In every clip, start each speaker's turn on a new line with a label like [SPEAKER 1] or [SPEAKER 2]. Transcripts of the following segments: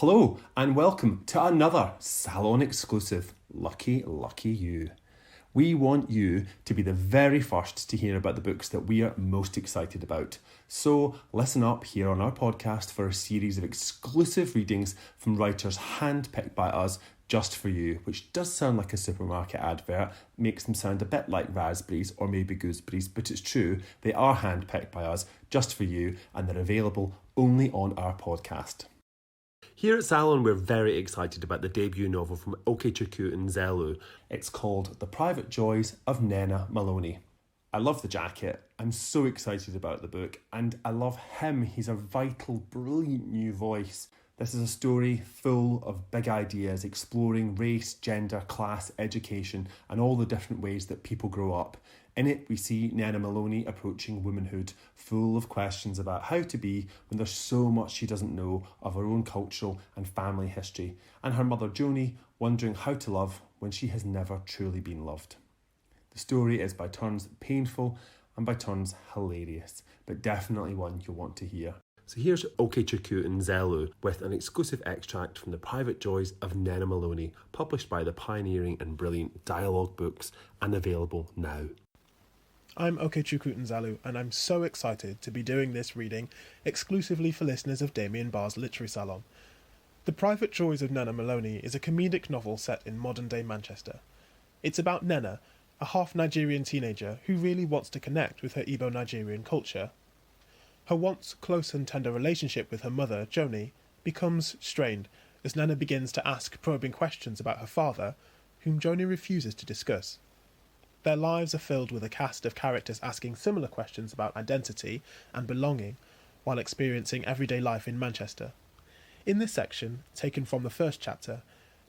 [SPEAKER 1] Hello and welcome to another Salon exclusive. Lucky, lucky you. We want you to be the very first to hear about the books that we are most excited about. So listen up here on our podcast for a series of exclusive readings from writers handpicked by us just for you, which does sound like a supermarket advert, makes them sound a bit like raspberries or maybe gooseberries, but it's true, they are handpicked by us just for you and they're available only on our podcast. Here at Salon, we're very excited about the debut novel from Okechukwu Nzelu. It's called The Private Joys of Nnenna Maloney. I love the jacket, I'm so excited about the book, and I love him. He's a vital, brilliant new voice. This is a story full of big ideas, exploring race, gender, class, education, and all the different ways that people grow up. In it, we see Nnenna Maloney approaching womanhood, full of questions about how to be when there's so much she doesn't know of her own cultural and family history, and her mother Joanie wondering how to love when she has never truly been loved. The story is by turns painful and by turns hilarious, but definitely one you'll want to hear. So here's Okechukwu Nzelu with an exclusive extract from The Private Joys of Nnenna Maloney, published by the pioneering and brilliant Dialogue Books and available now.
[SPEAKER 2] I'm Okechukwu Nzelu, and I'm so excited to be doing this reading exclusively for listeners of Damien Barr's Literary Salon. The Private Joys of Nnenna Maloney is a comedic novel set in modern-day Manchester. It's about Nnenna, a half-Nigerian teenager who really wants to connect with her Igbo-Nigerian culture. Her once close and tender relationship with her mother, Joanie, becomes strained as Nnenna begins to ask probing questions about her father, whom Joanie refuses to discuss. Their lives are filled with a cast of characters asking similar questions about identity and belonging while experiencing everyday life in Manchester. In this section, taken from the first chapter,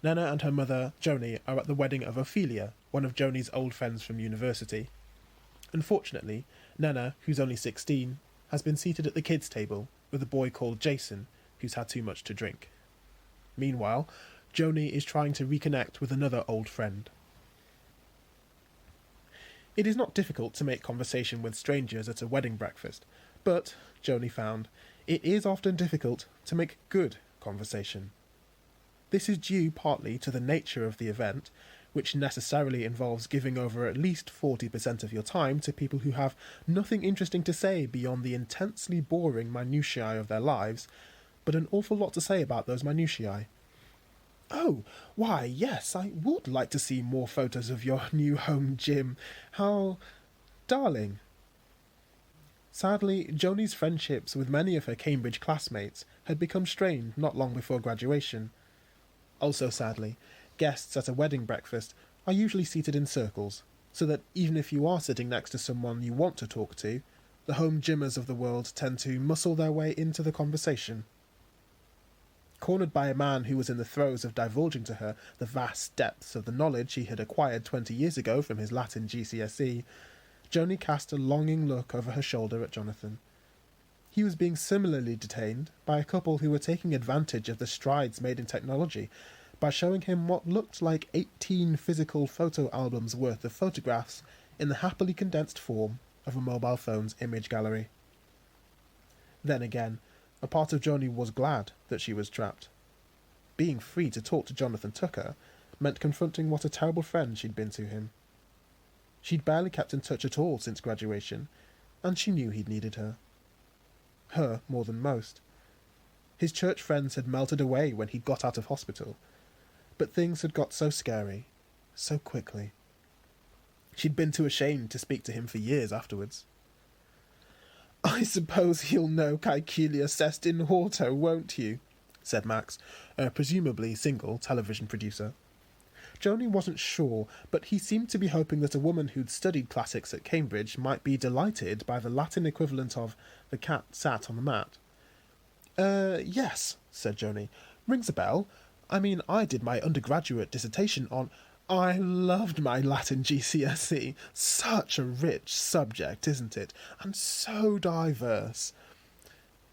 [SPEAKER 2] Nnenna and her mother, Joanie, are at the wedding of Ophelia, one of Joanie's old friends from university. Unfortunately, Nnenna, who's only 16, has been seated at the kids' table with a boy called Jason, who's had too much to drink. Meanwhile, Joanie is trying to reconnect with another old friend. It is not difficult to make conversation with strangers at a wedding breakfast, but, Joanie found, it is often difficult to make good conversation. This is due partly to the nature of the event, which necessarily involves giving over at least 40% of your time to people who have nothing interesting to say beyond the intensely boring minutiae of their lives, but an awful lot to say about those minutiae. "Oh, why, yes, I would like to see more photos of your new home gym. How darling." Sadly, Joanie's friendships with many of her Cambridge classmates had become strained not long before graduation. Also sadly, guests at a wedding breakfast are usually seated in circles, so that even if you are sitting next to someone you want to talk to, the home gymmers of the world tend to muscle their way into the conversation. Cornered by a man who was in the throes of divulging to her the vast depths of the knowledge he had acquired 20 years ago from his Latin GCSE, Joanie cast a longing look over her shoulder at Jonathan. He was being similarly detained by a couple who were taking advantage of the strides made in technology by showing him what looked like 18 physical photo albums worth of photographs in the happily condensed form of a mobile phone's image gallery. Then again, a part of Joanie was glad that she was trapped. Being free to talk to Jonathan Tucker meant confronting what a terrible friend she'd been to him. She'd barely kept in touch at all since graduation, and she knew he'd needed her. Her more than most. His church friends had melted away when he'd got out of hospital, but things had got so scary, so quickly. She'd been too ashamed to speak to him for years afterwards. "I suppose you'll know Caecilia Sest in Horto, won't you?" said Max, a presumably single television producer. Joanie wasn't sure, but he seemed to be hoping that a woman who'd studied classics at Cambridge might be delighted by the Latin equivalent of "the cat sat on the mat." Yes," said Joanie. "Rings a bell. I mean, I did my undergraduate dissertation on—" "I loved my Latin GCSE. Such a rich subject, isn't it? And so diverse."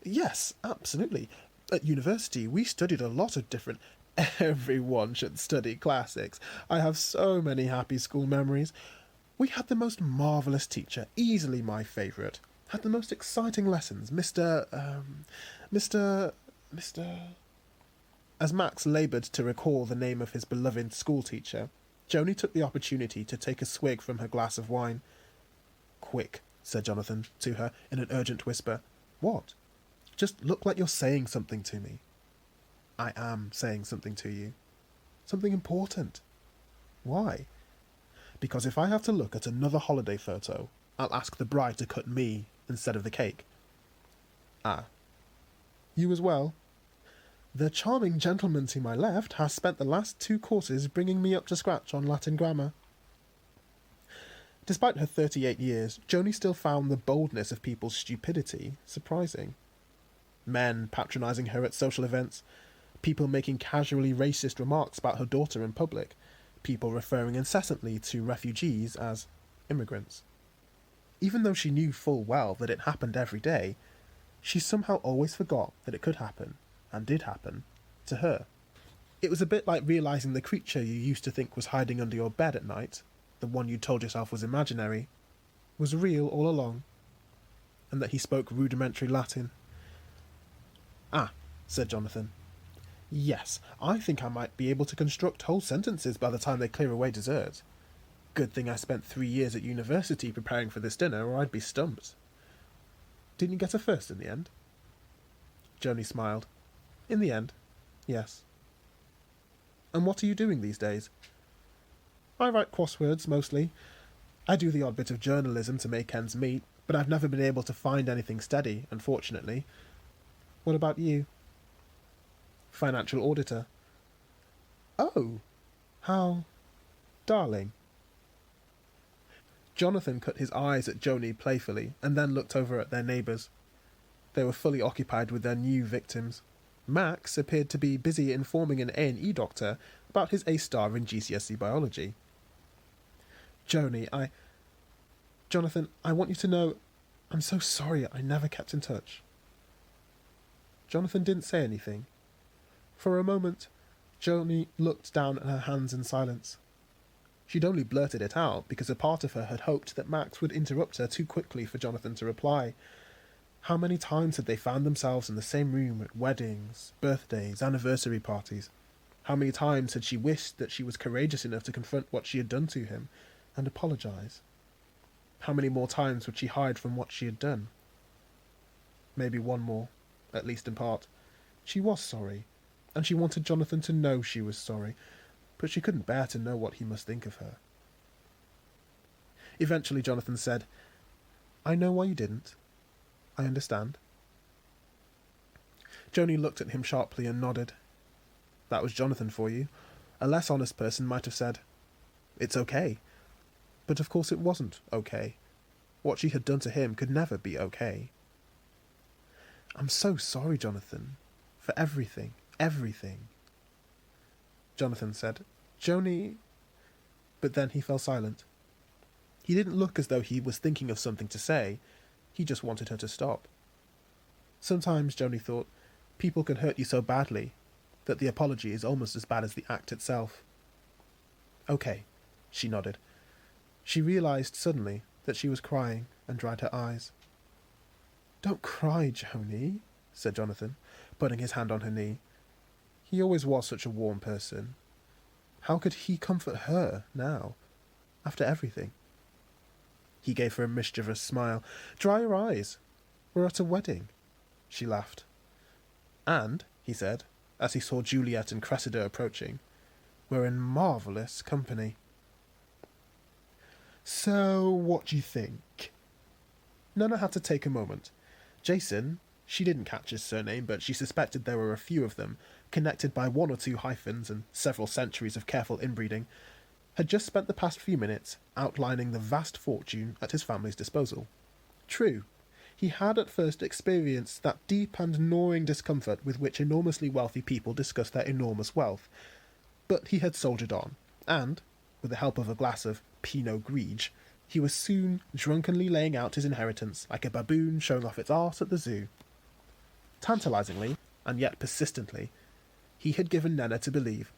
[SPEAKER 2] "Yes, absolutely. At university, we studied a lot of different—" "Everyone should study classics. I have so many happy school memories. We had the most marvellous teacher, easily my favourite. Had the most exciting lessons, Mr. As Max laboured to recall the name of his beloved schoolteacher, Joanie took the opportunity to take a swig from her glass of wine. "Quick," said Jonathan to her in an urgent whisper. "What?" "Just look like you're saying something to me." "I am saying something to you. Something important." "Why?" "Because if I have to look at another holiday photo, I'll ask the bride to cut me instead of the cake." "Ah. You as well?" "The charming gentleman to my left has spent the last 2 courses bringing me up to scratch on Latin grammar." Despite her 38 years, Joanie still found the boldness of people's stupidity surprising. Men patronising her at social events, people making casually racist remarks about her daughter in public, people referring incessantly to refugees as immigrants. Even though she knew full well that it happened every day, she somehow always forgot that it could happen, and did happen, to her. It was a bit like realising the creature you used to think was hiding under your bed at night, the one you told yourself was imaginary, was real all along, and that he spoke rudimentary Latin. "Ah," said Jonathan. "Yes, I think I might be able to construct whole sentences by the time they clear away dessert. Good thing I spent 3 years at university preparing for this dinner, or I'd be stumped." "Didn't you get a first in the end?" Joanie smiled. "In the end, yes." "And what are you doing these days?" "I write crosswords, mostly. I do the odd bit of journalism to make ends meet, but I've never been able to find anything steady, unfortunately. What about you?" "Financial auditor." "Oh, how darling." Jonathan cut his eyes at Joanie playfully, and then looked over at their neighbours. They were fully occupied with their new victims. Max appeared to be busy informing an A&E doctor about his A-star in GCSE biology. Jonathan, I want you to know, I'm so sorry I never kept in touch." Jonathan didn't say anything. For a moment, Joanie looked down at her hands in silence. She'd only blurted it out because a part of her had hoped that Max would interrupt her too quickly for Jonathan to reply. How many times had they found themselves in the same room at weddings, birthdays, anniversary parties? How many times had she wished that she was courageous enough to confront what she had done to him and apologise? How many more times would she hide from what she had done? Maybe one more, at least in part. She was sorry, and she wanted Jonathan to know she was sorry, but she couldn't bear to know what he must think of her. Eventually Jonathan said, "I know why you didn't. I understand." Joanie looked at him sharply and nodded. That was Jonathan for you. A less honest person might have said, "It's okay." But of course it wasn't okay. What she had done to him could never be okay. "I'm so sorry, Jonathan, for everything, everything." Jonathan said, "Joanie..." But then he fell silent. He didn't look as though he was thinking of something to say. He just wanted her to stop. Sometimes, Joanie thought, people can hurt you so badly that the apology is almost as bad as the act itself. "Okay," she nodded. She realised suddenly that she was crying and dried her eyes. "Don't cry, Joanie," said Jonathan, putting his hand on her knee. He always was such a warm person. How could he comfort her now, after everything? He gave her a mischievous smile. "Dry your eyes. We're at a wedding." She laughed. "And," he said, as he saw Juliet and Cressida approaching, "we're in marvellous company." "So, what do you think?" Nana had to take a moment. Jason, she didn't catch his surname, but she suspected there were a few of them, connected by 1 or 2 hyphens and several centuries of careful inbreeding, had just spent the past few minutes outlining the vast fortune at his family's disposal. True, he had at first experienced that deep and gnawing discomfort with which enormously wealthy people discuss their enormous wealth, but he had soldiered on, and, with the help of a glass of Pinot Grigio, he was soon drunkenly laying out his inheritance like a baboon showing off its arse at the zoo. Tantalisingly, and yet persistently, he had given Nnenna to believe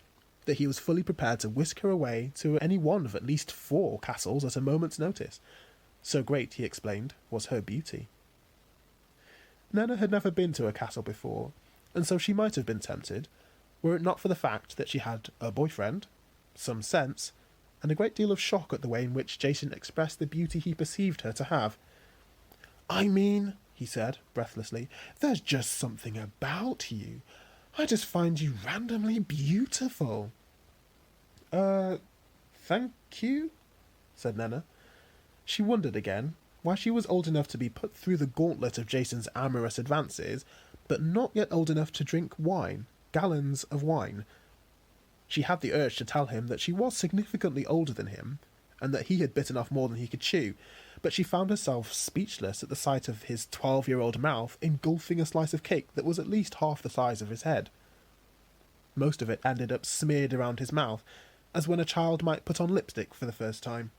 [SPEAKER 2] that he was fully prepared to whisk her away to any one of at least 4 castles at a moment's notice. So great, he explained, was her beauty. Nnenna had never been to a castle before, and so she might have been tempted, were it not for the fact that she had a boyfriend, some sense, and a great deal of shock at the way in which Jason expressed the beauty he perceived her to have. "I mean," he said, breathlessly, "there's just something about you. I just find you randomly beautiful." Thank you?" said Nnenna. She wondered again why she was old enough to be put through the gauntlet of Jason's amorous advances, but not yet old enough to drink wine, gallons of wine. She had the urge to tell him that she was significantly older than him, and that he had bitten off more than he could chew, but she found herself speechless at the sight of his 12-year-old mouth engulfing a slice of cake that was at least half the size of his head. Most of it ended up smeared around his mouth, as when a child might put on lipstick for the first time.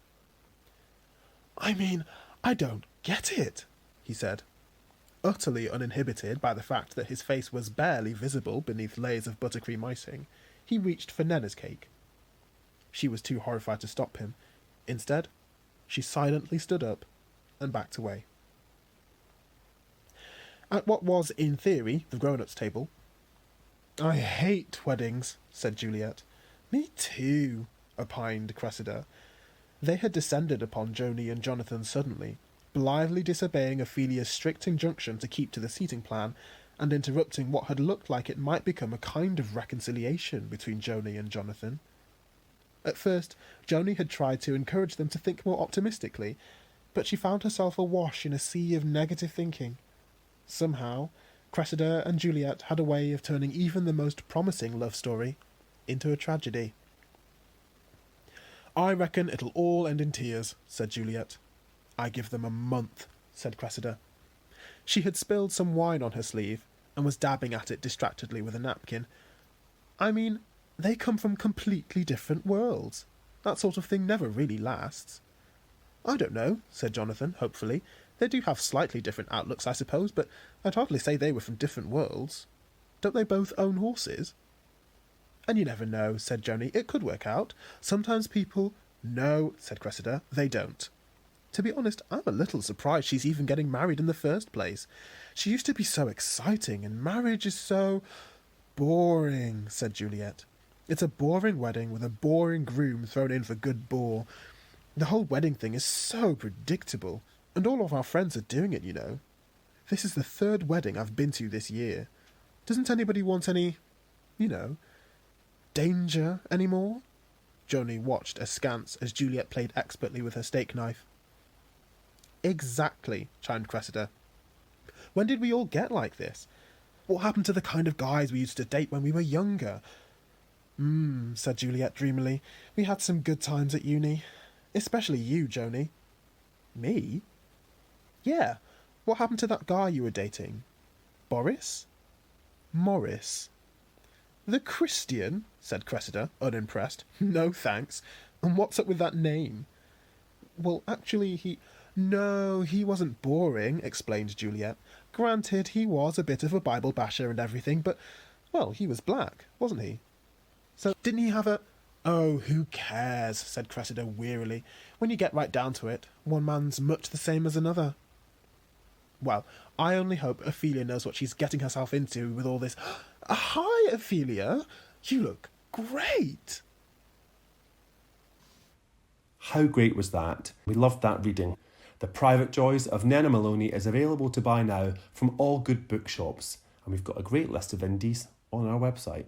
[SPEAKER 2] "I mean, I don't get it," he said. Utterly uninhibited by the fact that his face was barely visible beneath layers of buttercream icing, he reached for Nnenna's cake. She was too horrified to stop him. Instead, she silently stood up and backed away. At what was, in theory, the grown-ups' table. "I hate weddings," said Juliet. "Me too," opined Cressida. They had descended upon Joanie and Jonathan suddenly, blithely disobeying Ophelia's strict injunction to keep to the seating plan, and interrupting what had looked like it might become a kind of reconciliation between Joanie and Jonathan. At first, Joanie had tried to encourage them to think more optimistically, but she found herself awash in a sea of negative thinking. Somehow, Cressida and Juliet had a way of turning even the most promising love story into a tragedy. "I reckon it'll all end in tears," said Juliet. "I give them a month," said Cressida. She had spilled some wine on her sleeve, and was dabbing at it distractedly with a napkin. "I mean, they come from completely different worlds. That sort of thing never really lasts." "I don't know," said Jonathan, hopefully. "They do have slightly different outlooks, I suppose, but I'd hardly say they were from different worlds. Don't they both own horses?" "And you never know," said Joanie. "It could work out. Sometimes people—" "No," said Cressida, "they don't. To be honest, I'm a little surprised she's even getting married in the first place. She used to be so exciting, and marriage is so—" "Boring," said Juliet. "It's a boring wedding with a boring groom thrown in for good bore. The whole wedding thing is so predictable, and all of our friends are doing it, you know. This is the third wedding I've been to this year. Doesn't anybody want any, danger anymore?" Joanie watched askance as Juliet played expertly with her steak knife. "Exactly," chimed Cressida. "When did we all get like this? What happened to the kind of guys we used to date when we were younger?" Said Juliet dreamily. "We had some good times at uni. Especially you, Joanie." "Me?" "Yeah. What happened to that guy you were dating? Boris?" "Morris." "The Christian?" said Cressida, unimpressed. "No, thanks. And what's up with that name?" "Well, actually, No, he wasn't boring," explained Juliet. "Granted, he was a bit of a Bible basher and everything, but, well, he was black, wasn't he? So, didn't he have a—" "Oh, who cares?" said Cressida wearily. "When you get right down to it, one man's much the same as another." "Well, I only hope Ophelia knows what she's getting herself into with all this—" "Hi, Ophelia! You look great!"
[SPEAKER 1] How great was that? We loved that reading. The Private Joys of Nnenna Maloney is available to buy now from all good bookshops, and we've got a great list of indies on our website.